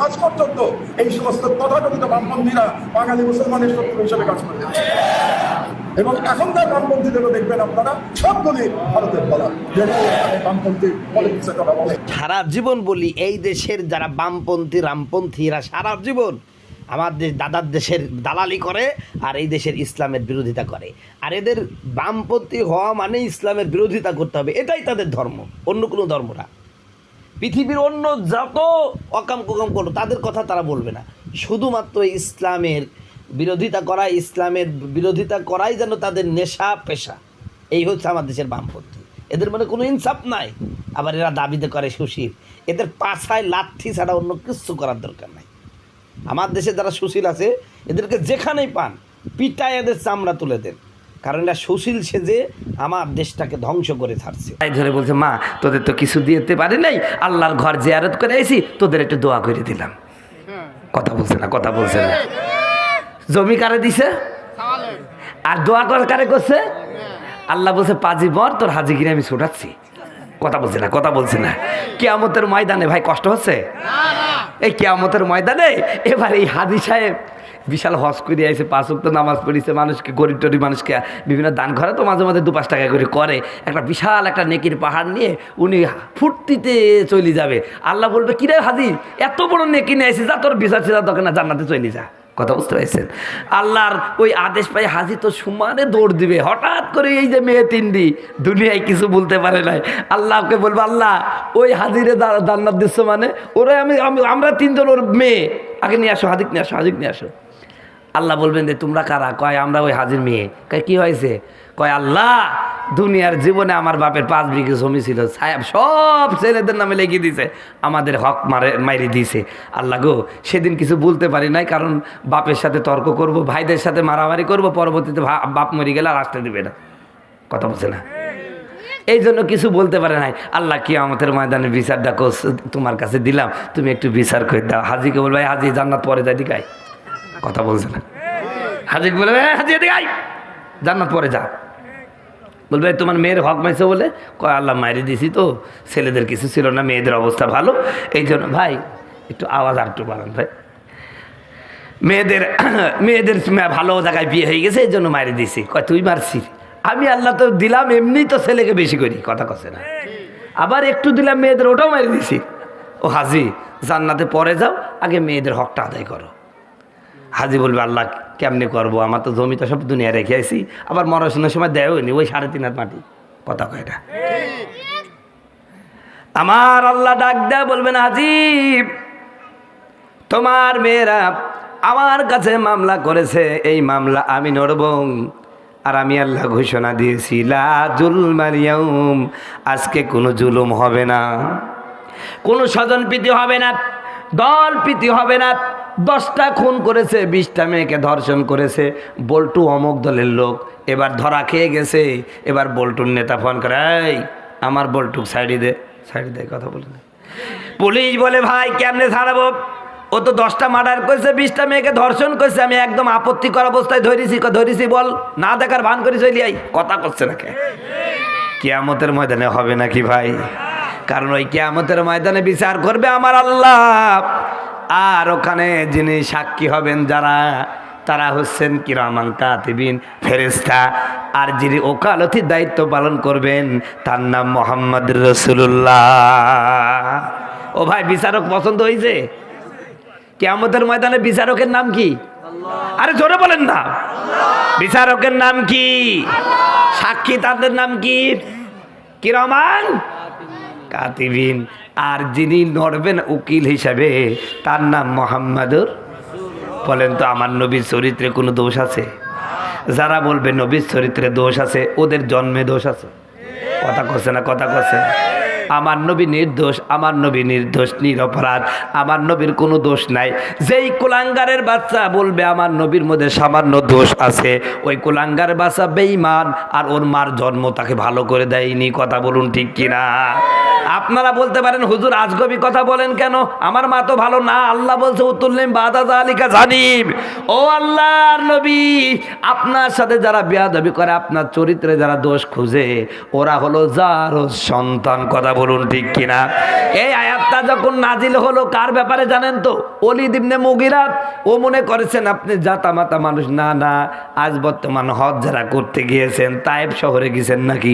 আজ পর্যন্ত এই সমস্ত তথাকথিত বামপন্থীরা বাঙালি মুসলমানের শত্রু হিসেবে কাজ করে যাচ্ছে। এবং এখনকার বামপন্থীদেরও দেখবেন আপনারা সবগুলি ভারতের বলা, যেগুলো বামপন্থী পলিটিক্সের কথা বলে। সারা জীবন বলি এই দেশের যারা বামপন্থী রামপন্থীরা সারা জীবন আমাদের দাদার দেশের দালালি করে আর এই দেশের ইসলামের বিরোধিতা করে। আর এদের বামপন্থী হওয়া মানে ইসলামের বিরোধিতা করতে হবে, এটাই তাদের ধর্ম, অন্য কোনো ধর্ম না। পৃথিবীর অন্য যত অকাম কুকাম করো তাদের কথা তারা বলবে না, শুধুমাত্র ইসলামের বিরোধিতা করা, ইসলামের বিরোধিতা করাই যেন তাদের নেশা পেশা। এই হচ্ছে আমার দেশের বামপন্থী, এদের মানে কোনো ইনসাফ নাই। আবার এরা দাবিতে করে সুশীল, এদের পাছায় লাঠি ছাড়া অন্য কিছু করার দরকার নাই। আমার দেশে যারা সুশীল আছে এদেরকে যেখানেই পান পিটায় এদের চামড়া তুলে দেন, কারণ এরা সুশীল সেজে আমার দেশটাকে ধ্বংস করে ছাড়ছে। তাই ধরে বলছে, মা তোদের তো কিছু দিতে পারি নাই, আল্লাহর ঘর জিয়ারত করে আইছি, তোদের একটু দোয়া করে দিলাম। কথা বলছে না, কথা বলছে না। জমি কারে দিছে আর দোয়া কারে করছে? আল্লাহ বলছে পাজি বর তোর হাজিগিরি আমি ছোটাচ্ছি। কথা বলছে না, কথা বলছে না। কিয়ামতের ময়দানে ভাই কষ্ট হচ্ছে, এই কিয়ামতের ময়দানে এবার এই হাজি সাহেব বিশাল হজ করে আইসে, 5 ওয়াক্ত নামাজ পড়িছে, মানুষকে গরিব টরিব মানুষকে বিভিন্ন দান করে, তো মাঝে মাঝে 2-5 টাকা করে করে, একটা বিশাল একটা নেকির পাহাড় নিয়ে উনি ফুর্তিতে চলে যাবে। আল্লাহ বলবে কিরে হাজি এত বড় নেকি নিয়ে আইসি, যা তোর বিচার ছিল তখন না জান্নাতে চলে যা। কথা বুঝতে পারছেন? আল্লাহর ওই আদেশ পাই হাজি তো সমানে দৌড় দিবে। হঠাৎ করে এই যে মেয়ে তিনটি দুনিয়ায় কিছু বলতে পারে নাই, আল্লাহকে বলবো আল্লাহ ওই হাজিরে জান্নাত দিচ্ছ মানে ওরা আমরা 3 জন ওর মেয়ে, আগে নিয়ে আসো, হাজিক নিয়ে আসো, হাজিক নিয়ে আসো। আল্লাহ বলবেন যে তোমরা কারা? কয় আমরা ওই হাজির মেয়ে। কয় কি হয়েছে? কয় আল্লাহ দুনিয়ার জীবনে আমার বাপের 5 বিঘে জমি ছিল, সাহেব সব ছেলেদের নামে লেগে দিছে, আমাদের হক মারি দিছে। আল্লাহ গো সেদিন কিছু বলতে পারি নাই, কারণ বাপের সাথে তর্ক করব, ভাইদের সাথে মারামারি করব, পরবর্তীতে বাপ মরে গেলে আর আসতে দেবে না। কথা বলছে না, এই জন্য কিছু বলতে পারে নাই। আল্লাহ কি আমাদের ময়দানে বিচারটা তোমার কাছে দিলাম, তুমি একটু বিচার করে দাও। হাজিকে বলবে হাজি জান্নাত পরে যাই দিকাই। কথা বলছে না। হাজিকে বলবে হাজি দিকাই জান্নাত পরে যা। বলবে তোমার মেয়ের হক মাইছে বলে? কয় আল্লাহ মাইরে দিছি তো, ছেলেদের কিছু ছিল না, মেয়েদের অবস্থা ভালো, এই জন্য। ভাই একটু আওয়াজ আর একটু বাড়ান ভাই। মেয়েদের ভালো জায়গায় বিয়ে হয়ে গেছে এই জন্য মাইরে দিছি। কয় তুই মারছিস? আমি আল্লাহ তো দিলাম, এমনি তো ছেলেকে বেশি করি। কথা কছে না। আবার একটু দিলাম মেয়েদের, ওটাও মারি দিছি। ও হাজি জান্নাতে পরে যাও, আগে মেয়েদের হকটা আদায় করো। হাজি বলবে আল্লাহ কেমনি করবো, আমার তো জমি তো সব দুনিয়া রেখে আসি, আবার মরাশোনার সময় দেয়নি ওই 3.5 হাত মাটি। কথা কয় না। আমার আল্লাহ ডাক দেয় বলবেন হাজি তোমার মেয়েরা আমার কাছে মামলা করেছে, এই মামলা আমি নড়ব। আর আমি আল্লাহ ঘোষণা দিয়েছি লা জুলমাল ইয়াউম, আজকে কোনো জুলুম হবে না, কোনো স্বজন প্রীতি হবে না, দল প্রীতি হবে না। 10টা খুন করেছে, 20টা মেয়েকে ধর্ষণ করেছে, বল্টু অমুক দলের লোক, এবার ধরা খেয়ে গেছে। এবার বল্টুর নেতা ফোন করে এই আমার বল্টু সাইডে দে, সাইডে দে। কথা বলে না। পুলিশ বলে ভাই কেমনে ছাড়াবো, ও তো 10টা মার্ডার করেছে, 20টা মেয়েকে ধর্ষণ করেছে, আমি একদম আপত্তিকর অবস্থায় ধরেছি বল, না দেখার ভান করে চলি আই। কথা করছে না কে? কিয়ামতের ময়দানে হবে নাকি ভাই? কারণ ওই কিয়ামতের ময়দানে বিচার করবে আমার আল্লাহ, আর ওখানে যিনি সাক্ষী হবেন যারা, তারা হচ্ছেন কিরামান কাতিবিন ফেরেশতা, আর যিনি ওকালতির দায়িত্ব পালন করবেন তার নাম মুহাম্মদ রাসূলুল্লাহ। ও ভাই বিচারক পছন্দ হয়েছে? কিয়ামতের ময়দানে বিচারকের নাম কি? আরে জোরে বলেন না। বিচারকের নাম কি? সাক্ষী তাদের নাম কি? কিরামান কাতিবিন। আর যিনি নড়বেন উকিল হিসাবে তার নাম মুহাম্মাদুর। বলেন তো আমার নবীর চরিত্রে কোনো দোষ আছে? যারা বলবে নবীর চরিত্রে দোষ আছে ওদের জন্মে দোষ আছে। কথা কচ্ছে না, কথা কচ্ছে। আমার নবী নির্দোষ, আমার নবী নির্দোষ, নিরপরাধ, আমার নবীর কোনো দোষ নাই। যেই কুলাঙ্গারের বাচ্চা বলবে আমার নবীর মধ্যে সামান্য দোষ আছে, ওই কুলাঙ্গার বাচ্চা বেঈমান, আর ওর মার জন্ম তাকে ভালো করে দেয়নি। কথা বলুন ঠিক কিনা? আপনারা বলতে পারেন হুজুর আজগবি কথা বলেন কেন, আমার মা তো ভালো না, আল্লাহ বলছে উতুল্লিম বাদা যালিকা জানিব। ও আল্লাহর নবী, আপনার সাথে যারা বেয়াদবি করে, আপনার চরিত্রে যারা দোষ খুঁজে, ওরা হলো যার সন্তান। কথা বলুন ঠিক কিনা? এই আয়াতটা যখন নাজিল হলো কার ব্যাপারে জানেন তো? ওলীদ ইবনে মুগীরা। ও মনে করেছেন আপনি জাতামাতা মানুষ, না না, আজ বর্তমান হজ যারা করতে গিয়েছেন তায়েব শহরে গেছেন নাকি?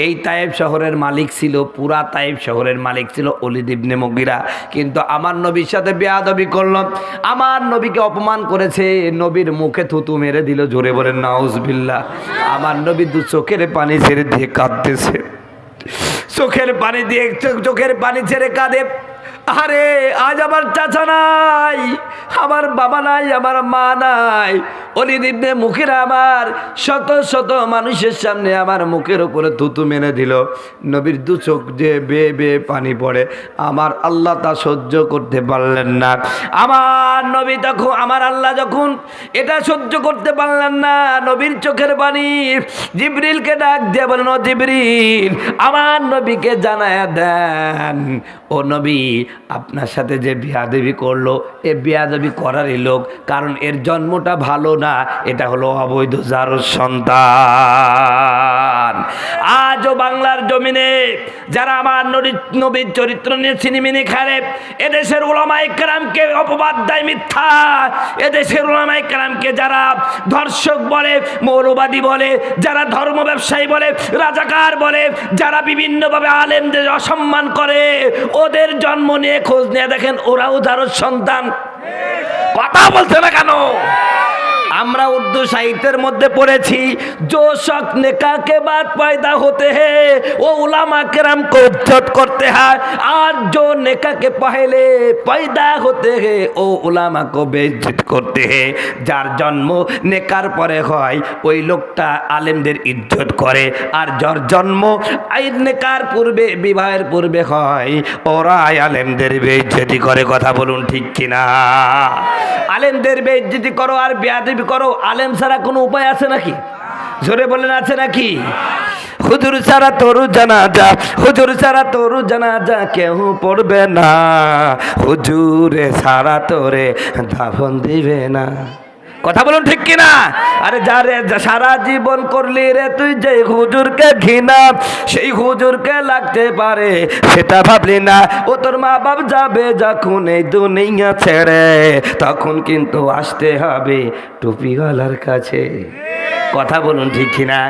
এই তায়েব শহরের মালিক ছিল, পুরা তায়েব শহরের মালিক ছিল ওলীদ ইবনে মুগীরা। কিন্তু আমার নবীর সাথে বেয়াদবি করল, আমার নবীকে অপমান করেছে, নবীর মুখে থুতু মেরে দিল। জোরে বলেন নাউজুবিল্লাহ। আমার নবী দু চোখের পানি ছেড়ে দিয়ে কাঁদতেছে, চোখের পানি ছেড়ে কাঁদে। আরে আজ আমার চাচা নাই, আমার বাবা নাই, আমার মা নাই। ওলীদ ইবনে মুগীরা আমার শত শত মানুষের সামনে আমার মুখের উপরে থুতু মেরে দিল। নবীর দু চোখ যে বেয়ে বেয়ে পানি পড়ে, আমার আল্লাহ তা সহ্য করতে পারলেন না। আমার নবী তখন, আমার আল্লাহ যখন এটা সহ্য করতে পারলেন না, নবীর চোখের পানি জিবরিলকে ডাক দিয়ে বলেন, ও জিবরিল, আমার নবীকে জানায়া দেন, ও নবী আপনার সাথে যে বেয়াদবি করলো, এ বেয়াদবি করারই লোক, কারণ এর জন্মটা ভালো না, এটা হলো অবৈধ যার সন্তান। আজও বাংলার জমিনে যারা আমার নবীর চরিত্র নিয়ে ছিনিমিনি খারে, এদেশের উলামায়ে কেরামকে অপবাদ দেয় মিথ্যা, এদেশের উলামায়ে কেরামকে যারা ধর্ষক বলে, মৌলবাদী বলে, যারা ধর্ম ব্যবসায়ী বলে, রাজাকার বলে, যারা বিভিন্নভাবে আলেমদের অসম্মান করে, ওদের জন্ম নিয়ে খোঁজ নিয়ে দেখেন ওরাও যার সন্তান। কথা বলছে না কেন? আমরা উর্দু সাহিত্যের মধ্যে পড়েছি, जो शक निकाह के बाद पैदा होते हैं वो उलामा किराम को इज्जत करते हैं, और जो निकाह के पहले पैदा होते हैं वो उलामा को बेइज्जत करते हैं। যার জন্ম নেকার পরে হয় ওই লোকটা আলেমদের ইজ্জত করে, আর যার জন্ম আইন নেকার পূর্বে, বিবাহের পূর্বে হয়, ওরা আলেমদের বেইজ্জতি করে। কথা বলুন ঠিক কিনা? আলেমদের বেইজ্জতি করো আর বেয়াদবি করো, আলেম ছাড়া কোনো উপায় আছে নাকি? জোরে বলেন আছে নাকি? হুজুর ছাড়া তোর জানাজা, হুজুর ছাড়া তোর জানাজা কেউ পড়বে না, হুজুরে ছাড়া তোরে দাফন দিবে না। কথা বলুন ঠিক কিনা? আরে যারে সারা জীবন করলি রে তুই যে হুজুরকে ঘৃণা, সেই হুজুরকে লাগতে পারে সেটা ভাবলি না। ও তোর মা বাপ যাবে যখন এই দুনিয়া ছেড়ে, তখন কিন্তু আসতে হবে টুপিওয়ালার কাছে। কথা বলুন ঠিক কিনা?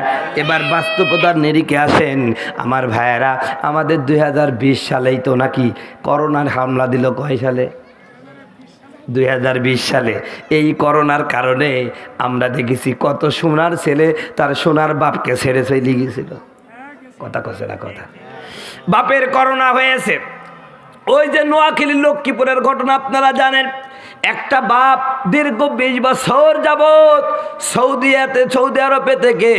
এবার বাস্তবতার নিরিখে আসেন আমার ভাইয়েরা, আমাদের 2020 সালেই তো নাকি করোনার হামলা দিল। কয় সালে? 2020 সালে। এই করোনার কারণে আমরা দেখেছি কত সোনার ছেলে তার সোনার বাপকে ছেড়ে চলে গিয়েছিল। কথা কছে না কথা? বাপের করোনা হয়েছে। ওই যে নোয়াখালী লক্ষ্মীপুরের ঘটনা আপনারা জানেন, একটা বাপ দীর্ঘ 20 বছর যাবৎ সৌদি আরবে থেকে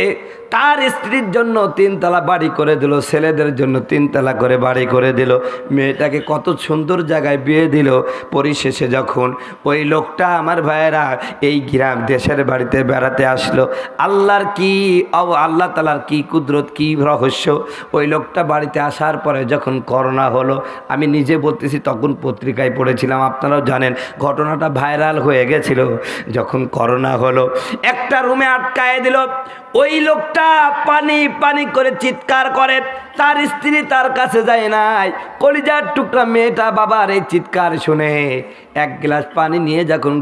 তার স্ত্রীর জন্য 3 তলা বাড়ি করে দিল, ছেলেদের জন্য 3 তলা করে বাড়ি করে দিল, মেয়েটাকে কত সুন্দর জায়গায় বিয়ে দিল। পরিশেষে যখন ওই লোকটা আমার ভাইয়েরা এই গ্রাম দেশের বাড়িতে বেড়াতে আসলো, আল্লাহ তাআলার কি কুদরত, কি রহস্য, ওই লোকটা বাড়িতে আসার পরে যখন করোনা হলো, আমি নিজে বলতেছি তখন পত্রিকায় পড়েছিলাম, আপনারাও জানেন ঘটনাটা ভাইরাল হয়ে গেছিল। যখন করোনা হলো একটা রুমে আটকায় দিল, ওই লোকটা পানি পানি করে চিৎকার করে, তার স্ত্রী তার কাছে যায় নাই। কলিজার টুকরা মেয়েটা বাবার এই চিৎকার শুনে 1 গ্লাস পানি নিয়ে যখন